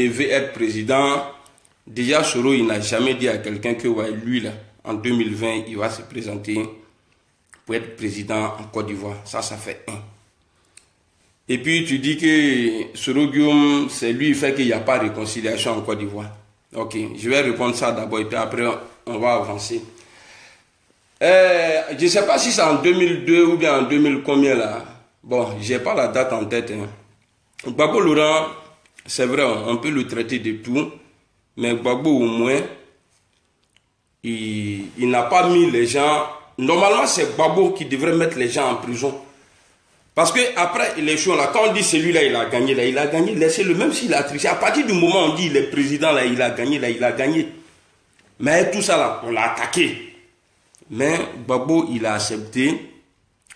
Il veut être président. Déjà, Soro, il n'a jamais dit à quelqu'un que ouais, lui, là, en 2020, il va se présenter pour être président en Côte d'Ivoire. Ça fait un. Et puis, tu dis que Soro Guillaume, c'est lui qui fait qu'il n'y a pas de réconciliation en Côte d'Ivoire. Ok, je vais répondre ça d'abord et puis après, on va avancer. Je ne sais pas si c'est en 2002 ou bien en 2000 combien là. Bon, je n'ai pas la date en tête. Hein. Gbagbo Laurent, c'est vrai, on peut le traiter de tout. Mais Gbagbo au moins, il n'a pas mis les gens... Normalement, c'est Gbagbo qui devrait mettre les gens en prison. Parce que après l'élection, là, quand on dit celui-là, il a gagné, laissez-le, même s'il a triché. À partir du moment où on dit il est président, là, il a gagné. Mais tout ça, là, on l'a attaqué. Mais Gbagbo, il a accepté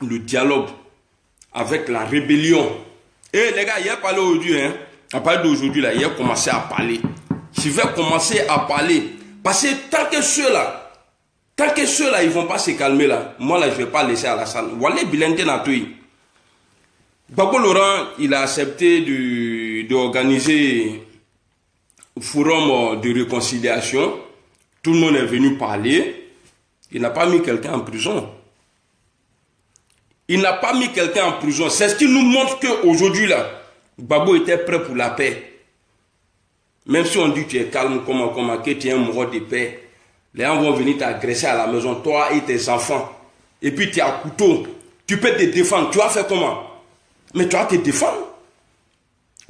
le dialogue avec la rébellion. Et les gars, il a parlé aujourd'hui, hein. À partir d'aujourd'hui, là, il a commencé à parler. Je vais commencer à parler. Parce que tant que ceux-là, ils ne vont pas se calmer, là, moi, là, je ne vais pas laisser Alassane. Voilà, Bilente Natoui. Gbagbo Laurent, il a accepté d'organiser un forum de réconciliation. Tout le monde est venu parler. Il n'a pas mis quelqu'un en prison. Il n'a pas mis quelqu'un en prison. C'est ce qui nous montre qu'aujourd'hui, là, Gbagbo était prêt pour la paix. Même si on dit que tu es calme, que tu es un mourant de paix, les gens vont venir t'agresser à la maison, toi et tes enfants. Et puis tu es à couteau. Tu peux te défendre. Tu vas faire comment? Mais tu vas te défendre.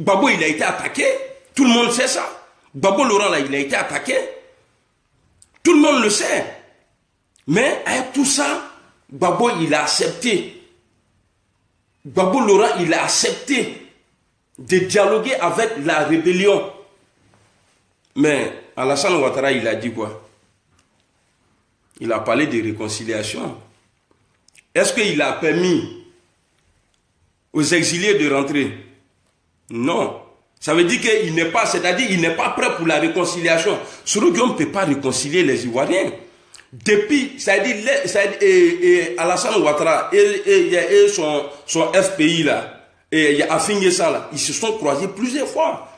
Gbagbo, il a été attaqué. Tout le monde sait ça. Gbagbo Laurent, là, il a été attaqué. Tout le monde le sait. Mais avec tout ça, Gbagbo, il a accepté. Gbagbo Laurent, il a accepté de dialoguer avec la rébellion. Mais Alassane Ouattara, il a dit quoi? Il a parlé de réconciliation. Est-ce qu'il a permis aux exilés de rentrer? Non. Ça veut dire qu'il n'est pas, c'est-à-dire il n'est pas prêt pour la réconciliation. Soro Guillaume ne peut pas réconcilier les Ivoiriens. Depuis, c'est-à-dire Alassane Ouattara et son FPI là, et il y a Afingé ça là, ils se sont croisés plusieurs fois.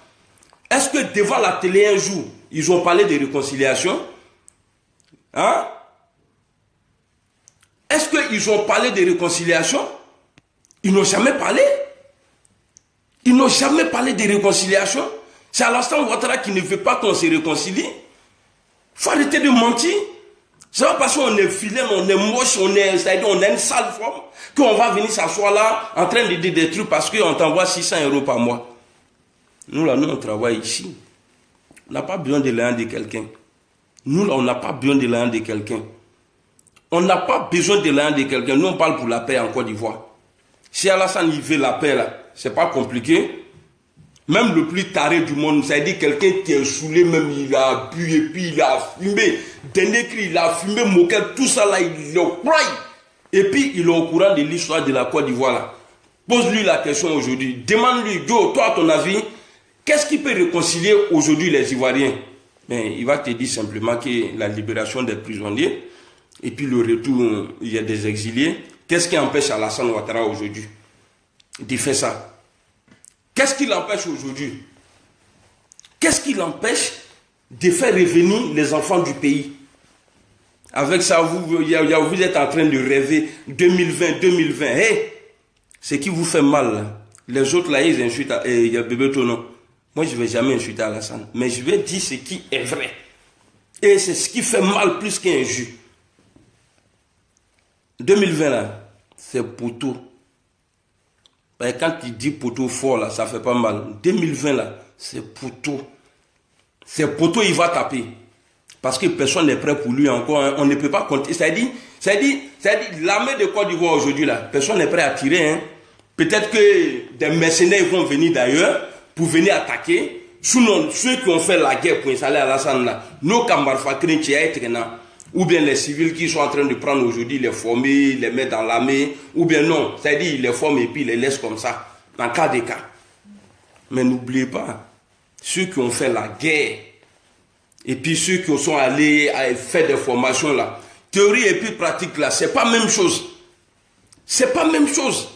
Est-ce que devant la télé un jour, ils ont parlé de réconciliation? Hein? Est-ce qu'ils ont parlé de réconciliation? Ils n'ont jamais parlé. Ils n'ont jamais parlé de réconciliation. C'est Alassane Ouattara qui ne veut pas qu'on se réconcilie. Il faut arrêter de mentir. C'est pas parce qu'on est vilain, on est moche, c'est-à-dire on a une sale forme, qu'on va venir s'asseoir là en train de dire des trucs parce qu'on t'envoie 600 € par mois. Nous là, nous on travaille ici. On n'a pas besoin de l'argent de quelqu'un. Nous là, on n'a pas besoin de l'argent de quelqu'un. On n'a pas besoin de l'argent de quelqu'un. Nous on parle pour la paix en Côte d'Ivoire. Si Alassane il veut la paix là, c'est pas compliqué. Même le plus taré du monde, c'est-à-dire quelqu'un qui est saoulé, même il a bu et puis il a fumé. Dernier cri, il a fumé, moqué, tout ça là, il le croit. Et puis il est au courant de l'histoire de la Côte d'Ivoire là. Pose-lui la question aujourd'hui. Demande-lui, Joe, toi à ton avis, qu'est-ce qui peut réconcilier aujourd'hui les Ivoiriens? Mais il va te dire simplement que la libération des prisonniers et puis le retour, il y a des exilés. Qu'est-ce qui empêche Alassane Ouattara aujourd'hui de faire ça? Qu'est-ce qui l'empêche aujourd'hui? Qu'est-ce qui l'empêche de faire revenir les enfants du pays? Avec ça, vous êtes en train de rêver 2020. Hey, ce qui vous fait mal, là. Les autres, là, ils insultent. Il y a Bébé Tonon. Moi, je ne vais jamais insulter Alassane. Mais je vais dire ce qui est vrai. Et c'est ce qui fait mal plus qu'injure. 2020, là, c'est poteau. Quand il dit poteau fort, là, ça fait pas mal. 2020, là, c'est poteau. C'est poteau, il va taper. Parce que personne n'est prêt pour lui encore. Hein. On ne peut pas compter. C'est-à-dire l'armée de Côte d'Ivoire aujourd'hui, là, personne n'est prêt à tirer. Hein. Peut-être que des mercenaires vont venir d'ailleurs pour venir attaquer. Sinon, ceux qui ont fait la guerre pour installer Alassane, là, nos camarades, ou bien les civils qui sont en train de prendre aujourd'hui, les former, les mettre dans l'armée, ou bien non, c'est-à-dire ils les forment et puis ils les laissent comme ça, en cas de cas. Mais n'oubliez pas, ceux qui ont fait la guerre, et puis ceux qui sont allés faire des formations là, théorie et puis pratique là, c'est pas la même chose. C'est pas la même chose.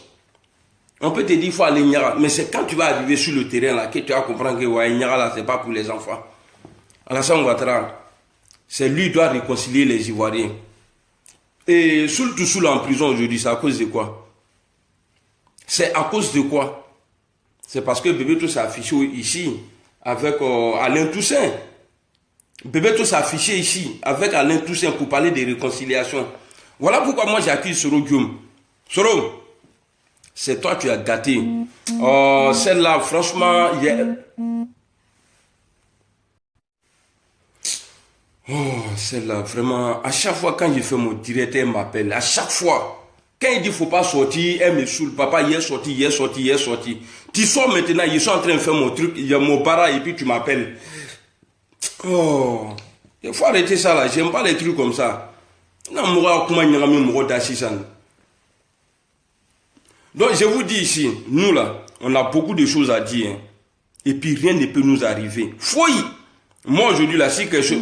On peut te dire qu'il faut aller Niara, mais c'est quand tu vas arriver sur le terrain là que tu vas comprendre que ouais, Niara là, c'est pas pour les enfants. Alassane Ouattara, c'est lui qui doit réconcilier les Ivoiriens. Et Soul Toussoul en prison aujourd'hui, c'est à cause de quoi? C'est à cause de quoi? C'est parce que Bébé Tous s'est affiché ici avec Alain Toussaint. Bébé Tous s'est affiché ici avec Alain Toussaint pour parler de réconciliation. Voilà pourquoi moi j'accuse Soro Guillaume. Soro, c'est toi tu as gâté. Celle-là, franchement, celle-là, vraiment, à chaque fois quand je fais mon direct, elle m'appelle. À chaque fois. Quand il dit qu'il ne faut pas sortir, elle me saoule. Papa, il est sorti, il est sorti, il est sorti. Tu sors maintenant, je suis en train de faire mon truc, il y a mon bara et puis tu m'appelles. Oh, il faut arrêter ça là, j'aime pas les trucs comme ça. Donc je vous dis ici, nous là, on a beaucoup de choses à dire. Hein. Et puis rien ne peut nous arriver. Fouille. Moi aujourd'hui là, si quelque chose...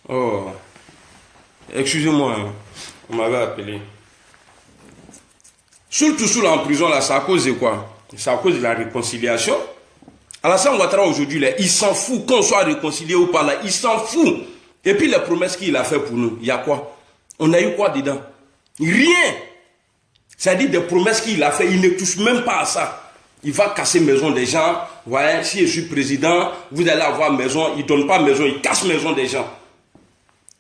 Oh, excusez-moi, hein. On m'avait appelé. Surtout en prison, là, c'est à cause de quoi? C'est à cause de la réconciliation. Alassane Ouattara aujourd'hui, là, il s'en fout qu'on soit réconcilié ou pas là, il s'en fout. Et puis les promesses qu'il a fait pour nous, il y a quoi? On a eu quoi dedans? Rien. C'est-à-dire des promesses qu'il a fait, il ne touche même pas à ça. Il va casser maison des gens. Ouais, si je suis président, vous allez avoir maison. Il ne donne pas maison, il casse maison des gens.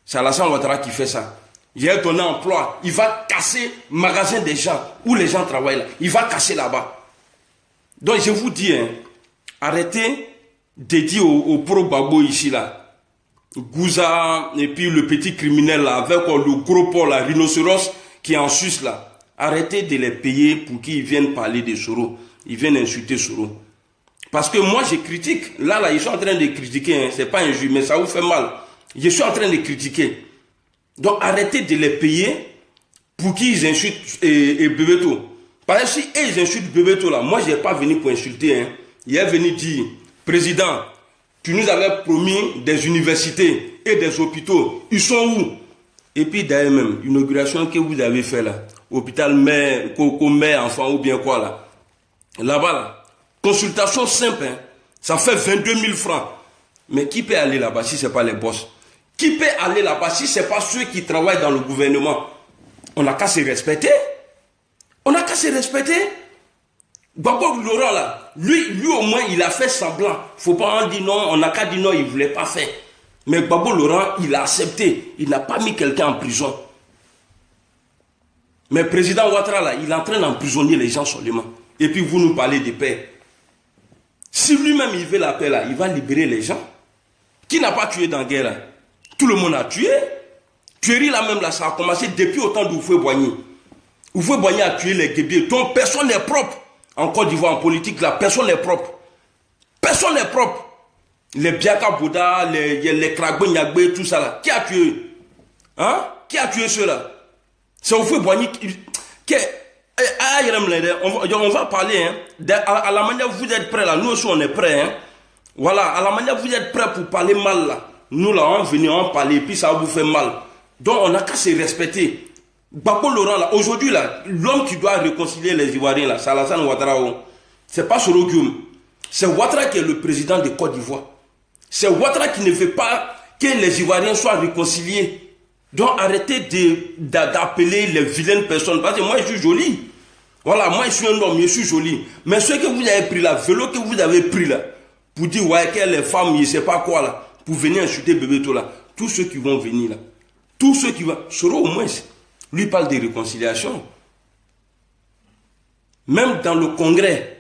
C'est Alassane Ouattara qui fait ça. Il a donné emploi. Il va casser magasin des gens où les gens travaillent là. Il va casser là-bas. Donc je vous dis, hein, arrêtez de dire au pro-babo ici là. Gouza et puis le petit criminel là avec le gros porc là, rhinocéros qui est en Suisse là. Arrêtez de les payer pour qu'ils viennent parler de Soro. Ils viennent insulter Soro. Parce que moi je critique. Là, ils sont en train de critiquer. Hein. C'est pas injuste, mais ça vous fait mal. Je suis en train de critiquer. Donc arrêtez de les payer pour qu'ils insultent Bebeto. Parce que si ils insultent Bebeto là, moi je n'ai pas venu pour insulter. Hein. Il est venu dire, président, tu nous avais promis des universités et des hôpitaux. Ils sont où? Et puis d'ailleurs même, l'inauguration que vous avez fait là, hôpital mère, coco mère, enfant ou bien quoi là. Là-bas là, consultation simple, hein, ça fait 22 000 francs. Mais qui peut aller là-bas si ce n'est pas les boss? Qui peut aller là-bas si ce n'est pas ceux qui travaillent dans le gouvernement? On n'a qu'à se respecter. On n'a qu'à se respecter. Gbagbo Laurent là, lui au moins il a fait semblant. Il ne faut pas en dire non, on n'a qu'à dire non, il ne voulait pas faire. Mais Gbagbo Laurent, il a accepté. Il n'a pas mis quelqu'un en prison. Mais le président Ouattara là, il est en train d'emprisonner les gens seulement. Et puis vous nous parlez de paix. Si lui-même il veut la paix là, il va libérer les gens. Qui n'a pas tué dans la guerre là? Tout le monde a tué. Tuerie là même là, ça a commencé depuis au temps d'Houphouët-Boigny. Houphouët-Boigny a tué les Guébiers. Donc personne n'est propre. En Côte d'Ivoire, en politique là, personne n'est propre. Personne n'est propre. Les Biaka Bouddha, les Kragbe Nyagbe, tout ça là. Qui a tué? Hein? Qui a tué ceux-là? C'est Houphouët-Boigny qui... On va parler, hein, à la manière vous êtes prêts là, nous aussi on est prêts. Hein. Voilà, à la manière vous êtes prêts pour parler mal là. Nous là, on vient en parler, puis ça vous fait mal. Donc on n'a qu'à se respecter. Gbagbo Laurent là, aujourd'hui là, l'homme qui doit réconcilier les Ivoiriens là, c'est Alassane Ouattara. C'est pas Soro Guillaume. C'est Ouattara qui est le président de Côte d'Ivoire. C'est Ouattara qui ne veut pas que les Ivoiriens soient réconciliés. Donc arrêtez d'appeler les vilaines personnes. Parce que moi je suis joli. Voilà, moi je suis un homme, je suis joli. Mais ce que vous avez pris là, vélo que vous avez pris là, pour dire ouais que les femmes, je ne sais pas quoi là, pour venir insulter Bebeto là, tous ceux qui vont venir là, tous ceux qui vont, Soro au moins, lui parle de réconciliation. Même dans le congrès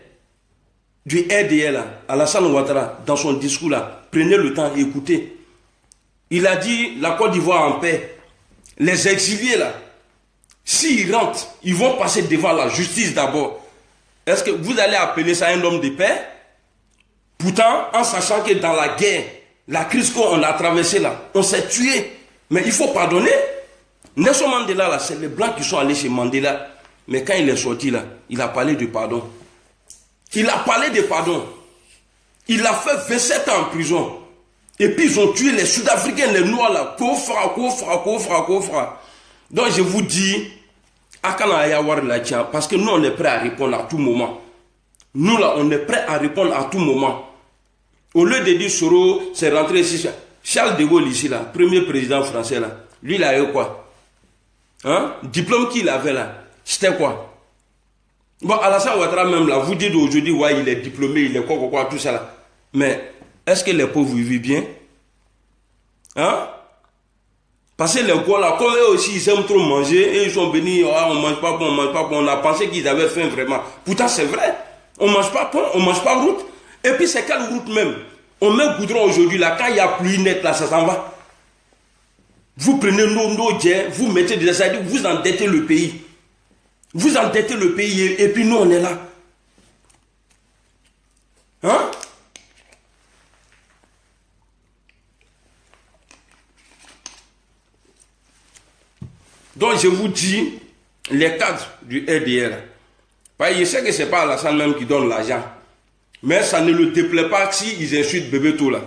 du RDL là, Alassane Ouattara, dans son discours là, prenez le temps et écoutez. Il a dit la Côte d'Ivoire en paix. Les exiliés là, s'ils rentrent, ils vont passer devant la justice d'abord. Est-ce que vous allez appeler ça un homme de paix? Pourtant, en sachant que dans la guerre, la crise qu'on a traversée là, on s'est tué. Mais il faut pardonner. Nelson Mandela là, c'est les Blancs qui sont allés chez Mandela. Mais quand il est sorti là, il a parlé de pardon. Il a parlé de pardon. Il a fait 27 ans en prison. Et puis ils ont tué les Sud-Africains, les Noirs là. Kofra. Donc je vous dis, parce que nous on est prêt à répondre à tout moment. Nous là, on est prêt à répondre à tout moment. Au lieu de dire Soro, c'est rentré ici. Charles de Gaulle ici là, premier président français là. Lui il a eu quoi? Hein? Diplôme qu'il avait là, c'était quoi? Bon, Alassane Ouattara même là, vous dites aujourd'hui, ouais, il est diplômé, il est quoi, tout ça là. Mais est-ce que les pauvres vivent bien? Hein? Parce que les gars là, comme eux aussi, ils aiment trop manger, et ils sont venus, oh, on mange pas bon, on a pensé qu'ils avaient faim vraiment. Pourtant, c'est vrai. On mange pas bon, on mange pas route. Et puis, c'est quelle route même? On met goudron aujourd'hui là, quand il y a pluie nette là, ça s'en va. Vous prenez nos diens, vous mettez des assailles, vous endettez le pays. Vous endettez le pays et puis nous on est là. Hein? Donc je vous dis, les cadres du RDR, je sais que ce n'est pas Alassane même qui donne l'argent, mais ça ne le déplaît pas s'ils insultent Bébé Tola.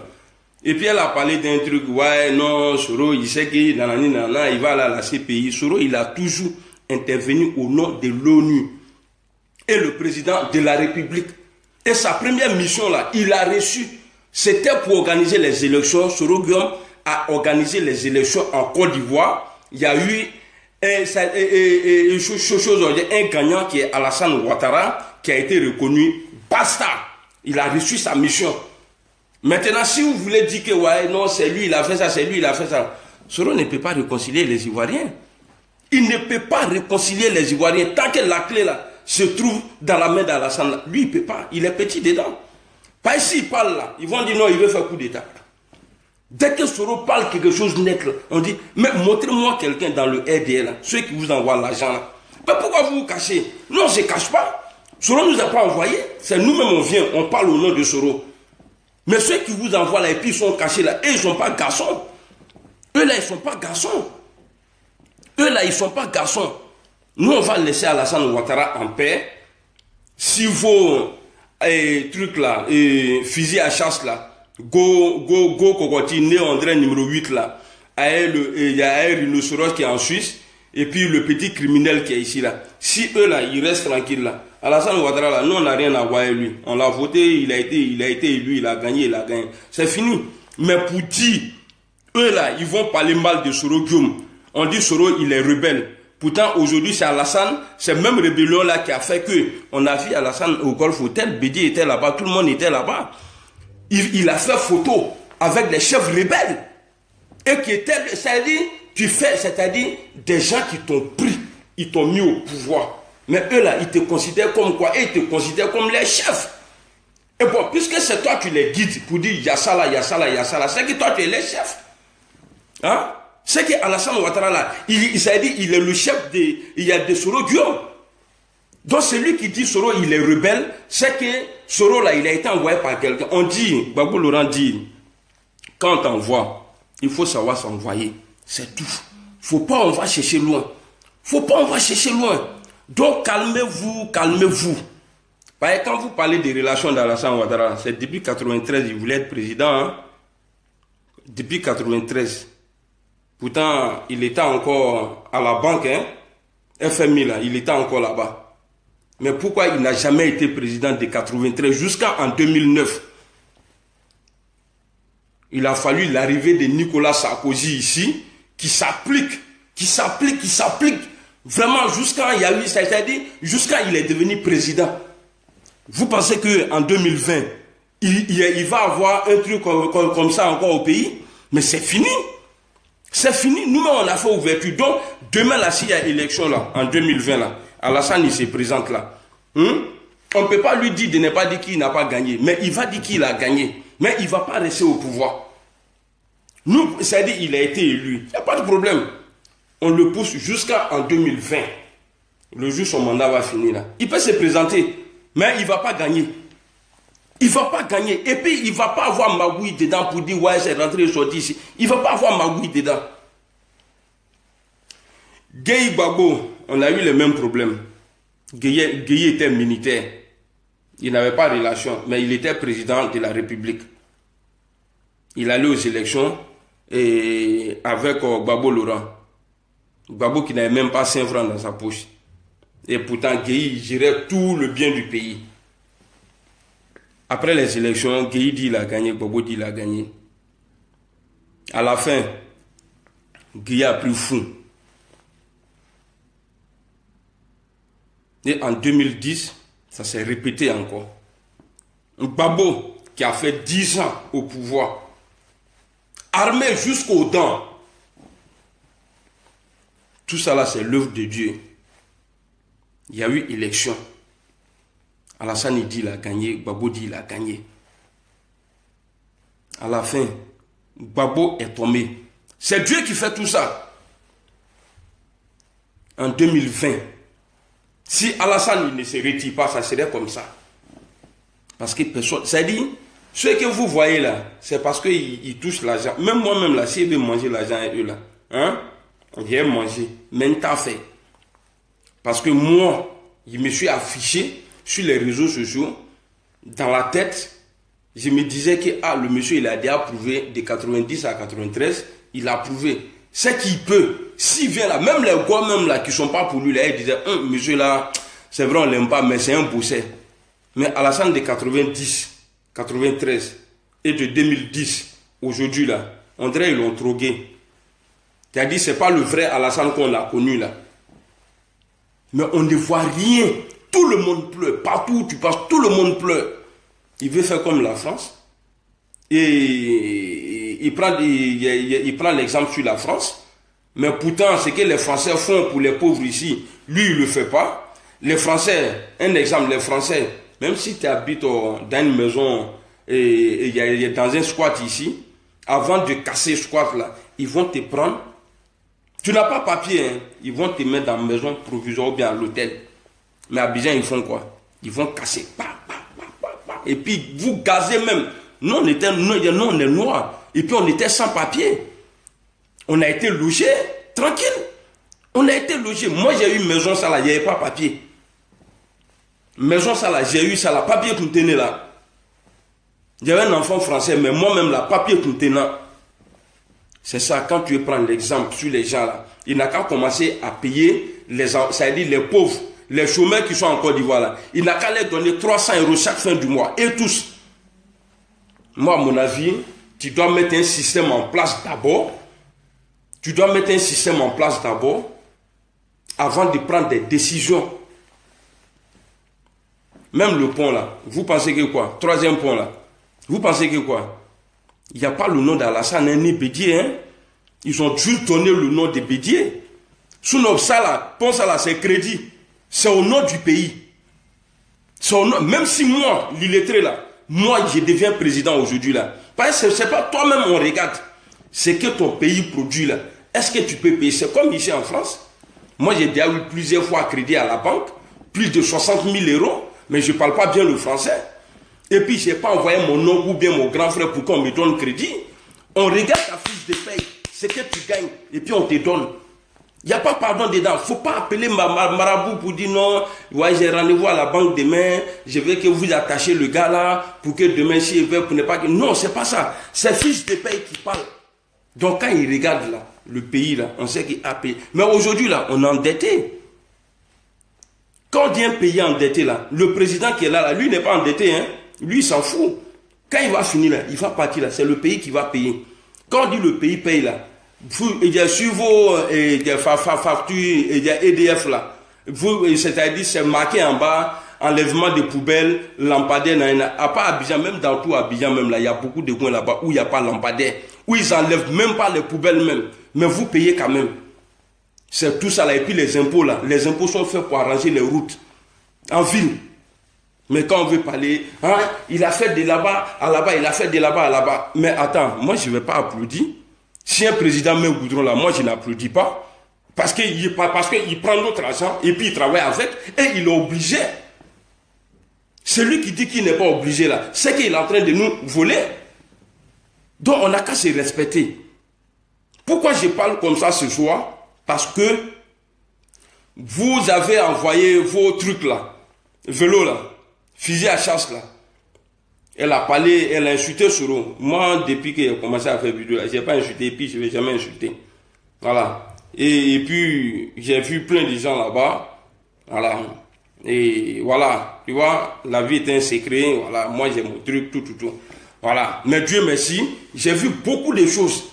Et puis elle a parlé d'un truc, ouais, non, Soro, il sait qu'il il va aller à la CPI. Soro, il a toujours intervenu au nom de l'ONU et le président de la République. Et sa première mission là, il a reçu, c'était pour organiser les élections. Soro Guillaume a organisé les élections en Côte d'Ivoire. Il y a eu un gagnant qui est Alassane Ouattara, qui a été reconnu. Basta! Il a reçu sa mission. Maintenant, si vous voulez dire que ouais, non, c'est lui, il a fait ça, c'est lui, il a fait ça. Soro ne peut pas réconcilier les Ivoiriens. Il ne peut pas réconcilier les Ivoiriens tant que la clé là se trouve dans la main d'Alassane. Lui, il ne peut pas. Il est petit dedans. Pas ici, il parle là. Ils vont dire non, il veut faire coup d'État. Dès que Soro parle quelque chose de net, là, on dit, mais montrez-moi quelqu'un dans le RDL, là, ceux qui vous envoient l'argent là. Mais pourquoi vous vous cachez? Non, on ne se cache pas. Soro ne nous a pas envoyé. C'est nous-mêmes, on vient, on parle au nom de Soro. Mais ceux qui vous envoient là et puis ils sont cachés là, et ils ne sont pas garçons. Eux là, ils ne sont pas garçons. Eux là, ils ne sont pas garçons. Nous, on va laisser Alassane Ouattara en paix. Si vos trucs là, fusil à chasse là, go, Kokoti, né André numéro 8 là, il y a un rhinocéros qui est en Suisse, et puis le petit criminel qui est ici là. Si eux là, ils restent tranquilles là, Alassane Ouattara là, nous on n'a rien à voir avec lui. On l'a voté, il a été élu, il a gagné. C'est fini. Mais pour dire, eux là, ils vont parler mal de Soro Guillaume. On dit Soro, il est rebelle. Pourtant, aujourd'hui, c'est Alassane, c'est même rébellion là qui a fait que on a vu Alassane au Golf Hotel, Bédi était là-bas, tout le monde était là-bas. Il a fait photo avec les chefs rebelles. Et qui étaient, c'est-à-dire des gens qui t'ont pris, ils t'ont mis au pouvoir. Mais eux là, ils te considèrent comme quoi? Et ils te considèrent comme les chefs. Et bon, puisque c'est toi qui les guides pour dire il y a ça là, il y a ça là, il y a ça là, c'est que toi tu es les chefs. Hein? C'est que Alassane Ouattara là, il est le chef il y a des Soro Guillaume. Donc celui qui dit Soro il est rebelle, c'est que Soro là, il a été envoyé par quelqu'un. On dit, Gbagbo Laurent dit, quand on t'envoie, il faut savoir s'envoyer. C'est tout. Faut pas on va chercher loin. Faut pas on va chercher loin. Donc calmez-vous, calmez-vous. Parce que quand vous parlez des relations d'Alassane Ouattara, c'est depuis 1993, il voulait être président. Hein? Depuis 1993. Pourtant, il était encore à la banque, hein? FMI là, il était encore là-bas. Mais pourquoi il n'a jamais été président de 1993 jusqu'en 2009? Il a fallu l'arrivée de Nicolas Sarkozy ici, qui s'applique, vraiment jusqu'à il y a eu, c'est-à-dire jusqu'à il est devenu président. Vous pensez qu'en 2020, il va avoir un truc comme ça encore au pays? Mais c'est fini. C'est fini. Nous-mêmes, on a fait ouverture. Donc, demain, là, s'il y a élection, là, en 2020, là, Alassane, il se présente là. On ne peut pas lui dire de ne pas dire qu'il n'a pas gagné. Mais il va dire qu'il a gagné. Mais il ne va pas rester au pouvoir. Nous, c'est-à-dire qu'il a été élu. Il n'y a pas de problème. On le pousse jusqu'en 2020. Le jour où son mandat va finir là. Il peut se présenter. Mais il ne va pas gagner. Il ne va pas gagner. Et puis, il ne va pas avoir magouille dedans pour dire, ouais, c'est rentré et sorti ici. Il ne va pas avoir magouille dedans. Gueye Gbagbo, on a eu le même problème. Gueye était militaire. Il n'avait pas de relation, mais il était président de la République. Il allait aux élections et avec Gbagbo Laurent. Gbagbo qui n'avait même pas 5 francs dans sa poche. Et pourtant, Gueye gérait tout le bien du pays. Après les élections, Gueye dit qu'il a gagné, Gbagbo dit qu'il a gagné. À la fin, Gueye a pris fou. Et en 2010, ça s'est répété encore. Gbagbo, qui a fait 10 ans au pouvoir, armé jusqu'aux dents. Tout ça là, c'est l'œuvre de Dieu. Il y a eu élection. Alassane dit qu'il a gagné, Gbagbo dit qu'il a gagné. À la fin, Gbagbo est tombé. C'est Dieu qui fait tout ça. En 2020, si Alassane ne se retire pas, ça serait comme ça. Parce que personne... C'est-à-dire, ce que vous voyez là, c'est parce qu'ils touchent l'argent. Même moi-même là, si je veux manger l'argent et eux là, hein, j'ai mangé. Même t'as fait. Parce que moi, je me suis affiché sur les réseaux sociaux, dans la tête, je me disais que le monsieur il a déjà prouvé de 90 à 93, il a prouvé. C'est qu'il peut, s'il vient là, même les gars même là qui ne sont pas pour lui, là, ils disaient, monsieur là, c'est vrai on l'aime pas, mais c'est un bossé. Mais Alassane de 90, 93 et de 2010, aujourd'hui là, on dirait ils l'ont drogué. C'est-à-dire c'est pas le vrai Alassane qu'on a connu là. Mais on ne voit rien. Tout le monde pleure. Partout où tu passes, tout le monde pleure. Il veut faire comme la France. Et il prend l'exemple sur la France. Mais pourtant, ce que les Français font pour les pauvres ici, lui, il ne le fait pas. Les Français, un exemple, les Français, même si tu habites dans une maison et dans un squat ici, avant de casser ce squat là, ils vont te prendre. Tu n'as pas papier, hein? Ils vont te mettre dans une maison provisoire ou bien à l'hôtel. Mais à Abidjan, ils font quoi? Ils vont casser. Et puis, vous gazez même. Nous, on est noirs. Et puis, on était sans papier. On a été logés, tranquille. On a été logés. Moi, j'ai eu une maison, ça là, il n'y avait pas papier. Maison, ça là, j'ai eu ça là, papier qu'on tenait là. J'avais un enfant français, mais moi-même, là, papier qu'on tenait. C'est ça, quand tu prends l'exemple sur les gens là, il n'a qu'à commencer à payer c'est-à-dire les pauvres, les chômeurs qui sont en Côte d'Ivoire là. Il n'a qu'à leur donner 300 € chaque fin du mois. Et tous. Moi, à mon avis, tu dois mettre un système en place d'abord. Tu dois mettre un système en place d'abord avant de prendre des décisions. Même le pont là, vous pensez que quoi? 3e pont là, vous pensez que quoi? Il n'y a pas le nom d'Alassane ni Bédié. Hein? Ils ont dû donner le nom de Bédié. Sinon, ça là, pont ça là, c'est crédit. C'est au nom du pays. Au nom, même si moi, l'illettré là, moi je deviens président aujourd'hui là. Parce que ce n'est pas toi-même on regarde. C'est que ton pays produit là. Est-ce que tu peux payer? C'est comme ici en France. Moi j'ai déjà eu plusieurs fois crédit à la banque. Plus de 60 000 €. Mais je ne parle pas bien le français. Et puis, je n'ai pas envoyé mon oncle ou bien mon grand frère pour qu'on me donne crédit. On regarde ta fiche de paye, ce que tu gagnes, et puis on te donne. Il n'y a pas pardon dedans. Il ne faut pas appeler marabout pour dire non, ouais, j'ai rendez-vous à la banque demain, je veux que vous attachiez le gars là, pour que demain, si il veut, pour ne pas que... Non, ce n'est pas ça. C'est fiche de paye qui parle. Donc, quand il regarde là, le pays là, on sait qu'il a payé. Mais aujourd'hui là, on est endetté. Quand on dit un pays endetté là, le président qui est là, lui n'est pas endetté, hein. Lui, il s'en fout. Quand il va finir là, il va partir là, c'est le pays qui va payer. Quand on dit le pays paye là, il y a sur vos factures, il y a EDF là, c'est-à-dire c'est marqué en bas, enlèvement de poubelles, lampadaire, à part Abidjan, même dans tout Abidjan même là, il y a beaucoup de coins là-bas où il n'y a pas lampadaire, où ils n'enlèvent même pas les poubelles même, mais vous payez quand même. C'est tout ça là, et puis les impôts là, les impôts sont faits pour arranger les routes en ville. Mais quand on veut parler, hein, il a fait de là-bas à là-bas, il a fait de là-bas à là-bas. Mais attends, moi je ne vais pas applaudir. Si un président met au goudron là, moi je n'applaudis pas. Parce qu'il prend notre argent et puis il travaille avec et il est obligé. Celui qui dit qu'il n'est pas obligé là, c'est qu'il est en train de nous voler. Donc on n'a qu'à se respecter. Pourquoi je parle comme ça ce soir? Parce que vous avez envoyé vos trucs là, vélo là, fusil à chasse là. Elle a parlé, elle a insulté Soro. Moi, depuis qu'il a commencé à faire vidéo, je n'ai pas insulté et puis je ne vais jamais insulter. Voilà. Et puis, j'ai vu plein de gens là-bas. Voilà. Et voilà. Tu vois, la vie est un secret. Voilà. Moi, j'ai mon truc, tout. Voilà. Mais Dieu merci, j'ai vu beaucoup de choses.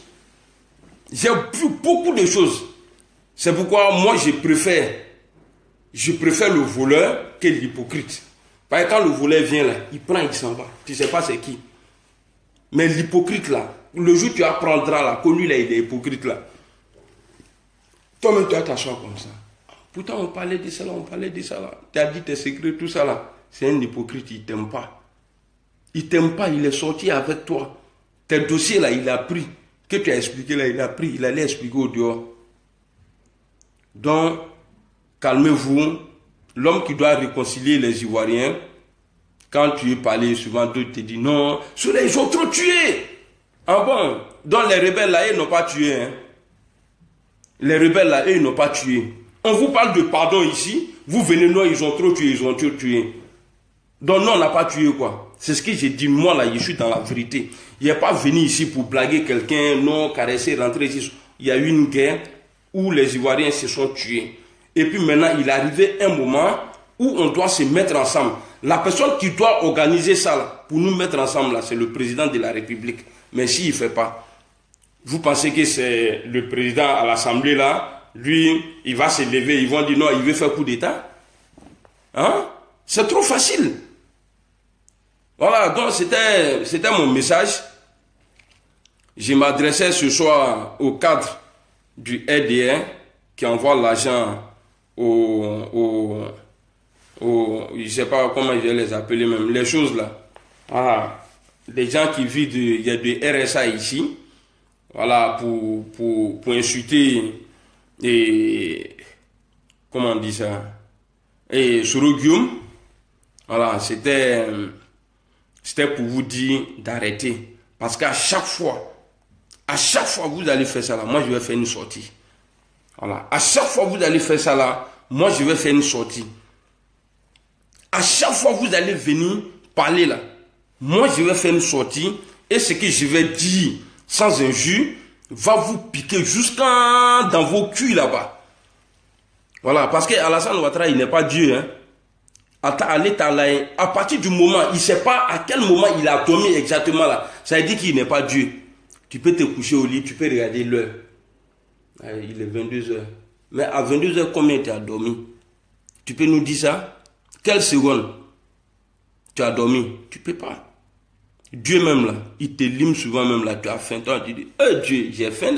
J'ai vu beaucoup de choses. C'est pourquoi moi, je préfère le voleur que l'hypocrite. Parce que quand le voleur vient là, il prend, il s'en va. Tu ne sais pas c'est qui. Mais l'hypocrite là, le jour où tu apprendras là, que lui là, il est hypocrite là. Toi-même, tu as t'asseoir comme ça. Pourtant, on parlait de ça là, Tu as dit tes secrets, tout ça là. C'est un hypocrite, il ne t'aime pas. Il ne t'aime pas, il est sorti avec toi. Tes dossiers là, il a pris. Que tu as expliqué là, il a pris. Il allait expliquer au dehors. Donc, calmez-vous. L'homme qui doit réconcilier les Ivoiriens, quand tu es parlé, souvent d'autres te disent non, ceux-là ils ont trop tué. Ah bon? Donc les rebelles là, ils n'ont pas tué. Hein? Les rebelles là, ils n'ont pas tué. On vous parle de pardon ici, vous venez, non, ils ont trop tué. Donc non, on n'a pas tué quoi. C'est ce que j'ai dit, moi là, je suis dans la vérité. Il n'est pas venu ici pour blaguer quelqu'un, non, caresser, rentrer ici. Il y a eu une guerre où les Ivoiriens se sont tués. Et puis maintenant, il est arrivé un moment où on doit se mettre ensemble. La personne qui doit organiser ça là, pour nous mettre ensemble, là, c'est le président de la République. Mais s'il ne fait pas, vous pensez que c'est le président à l'Assemblée là, lui, il va se lever, ils vont dire non, il veut faire coup d'État. Hein? C'est trop facile. Voilà, donc c'était mon message. Je m'adressais ce soir au cadre du RDR qui envoie l'argent je ne sais pas comment je vais les appeler même, les choses là. Voilà. Les gens qui vivent, il y a du RSA ici. Voilà, pour insulter et comment on dit ça? Et Soro Guillaume. Voilà, c'était pour vous dire d'arrêter. Parce qu'à chaque fois vous allez faire ça là, moi je vais faire une sortie. Voilà. À chaque fois vous allez faire ça là, moi je vais faire une sortie. À chaque fois vous allez venir parler là, moi je vais faire une sortie et ce que je vais dire sans injure va vous piquer jusqu'à dans vos culs là-bas. Voilà, parce que Alassane Ouattara il n'est pas Dieu. Hein. À partir du moment, il ne sait pas à quel moment il a dormi exactement là. Ça veut dire qu'il n'est pas Dieu. Tu peux te coucher au lit, tu peux regarder l'heure. Il est 22 heures. Mais à 22 heures, combien tu as dormi? Tu peux nous dire ça? Quelle seconde tu as dormi? Tu ne peux pas. Dieu même là, il te lime souvent même là. Tu as faim, toi tu dis, Dieu, j'ai faim.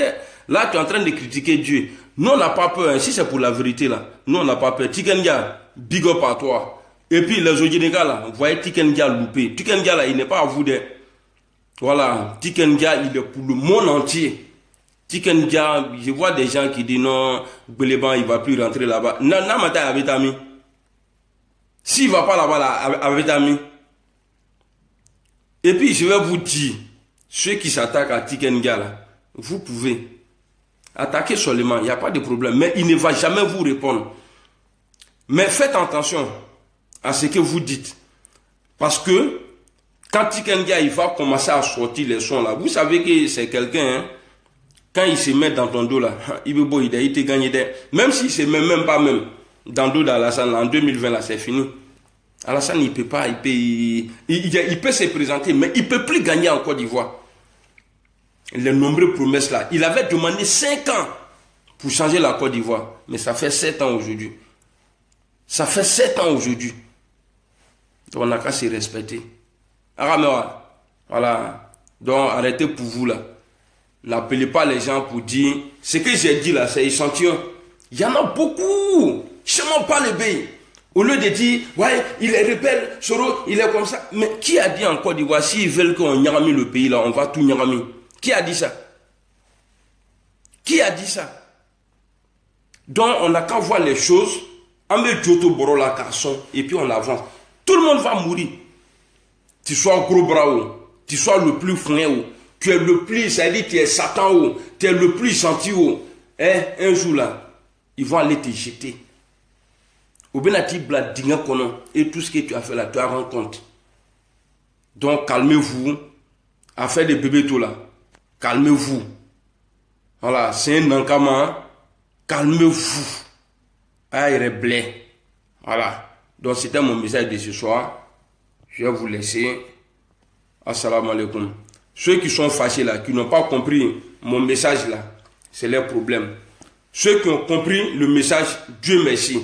Là, tu es en train de critiquer Dieu. Nous, on n'a pas peur. Hein. Si c'est pour la vérité là, nous, on n'a pas peur. Tikenga, big up à toi. Et puis les Ojinega là, vous voyez Tikenga loupé. Tikenga là, il n'est pas à vous de... Voilà, Tikenga, il est pour le monde entier. Tikenga, je vois des gens qui disent non, Béléban, il ne va plus rentrer là-bas. Namata avec ami. S'il ne va pas là-bas, là, avec ami. Et puis, je vais vous dire, ceux qui s'attaquent à Tikenga, là, vous pouvez attaquer seulement, il n'y a pas de problème. Mais il ne va jamais vous répondre. Mais faites attention à ce que vous dites. Parce que, quand Tikenga, il va commencer à sortir les sons là, vous savez que c'est quelqu'un, hein, quand il se met dans ton dos là, il te gagne des... Même s'il se met même pas même dans le dos d'Alassane, en 2020 là, c'est fini. Alassane, il peut pas, il peut se présenter, mais il peut plus gagner en Côte d'Ivoire. Les nombreuses promesses là, il avait demandé 5 ans pour changer la Côte d'Ivoire, mais ça fait 7 ans aujourd'hui. Ça fait 7 ans aujourd'hui. Donc on n'a qu'à se respecter. Voilà. Donc arrêtez pour vous là. N'appelez pas les gens pour dire ce que j'ai dit là, c'est échantillon. Il y en a beaucoup. Chemin pas les pays. Au lieu de dire, ouais, il est rebelle, Soro, il est comme ça. Mais qui a dit en Côte d'Ivoire, s'ils veulent qu'on nyarami le pays là, on va tout nyarami? Qui a dit ça? Qui a dit ça? Donc on n'a qu'à voir les choses, on met Djoto Borola Carson et puis on avance. Tout le monde va mourir. Tu sois gros bras ou, tu sois le plus fin ou, tu es le plus, ça dit tu es Satan ou, tu es le plus gentil ou. Un jour là, ils vont aller te jeter. Au Benati Blad Dinga Konon, et tout ce que tu as fait là, tu as rendu compte. Donc calmez-vous. À faire des bébés tout là. Calmez-vous. Voilà, c'est un encamant. Calmez-vous. Aïe, blé. Voilà. Donc c'était mon message de ce soir. Je vais vous laisser. Assalamu alaikum. Ceux qui sont fâchés là, qui n'ont pas compris mon message là, c'est leur problème. Ceux qui ont compris le message, Dieu merci.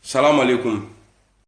Salam alaikum.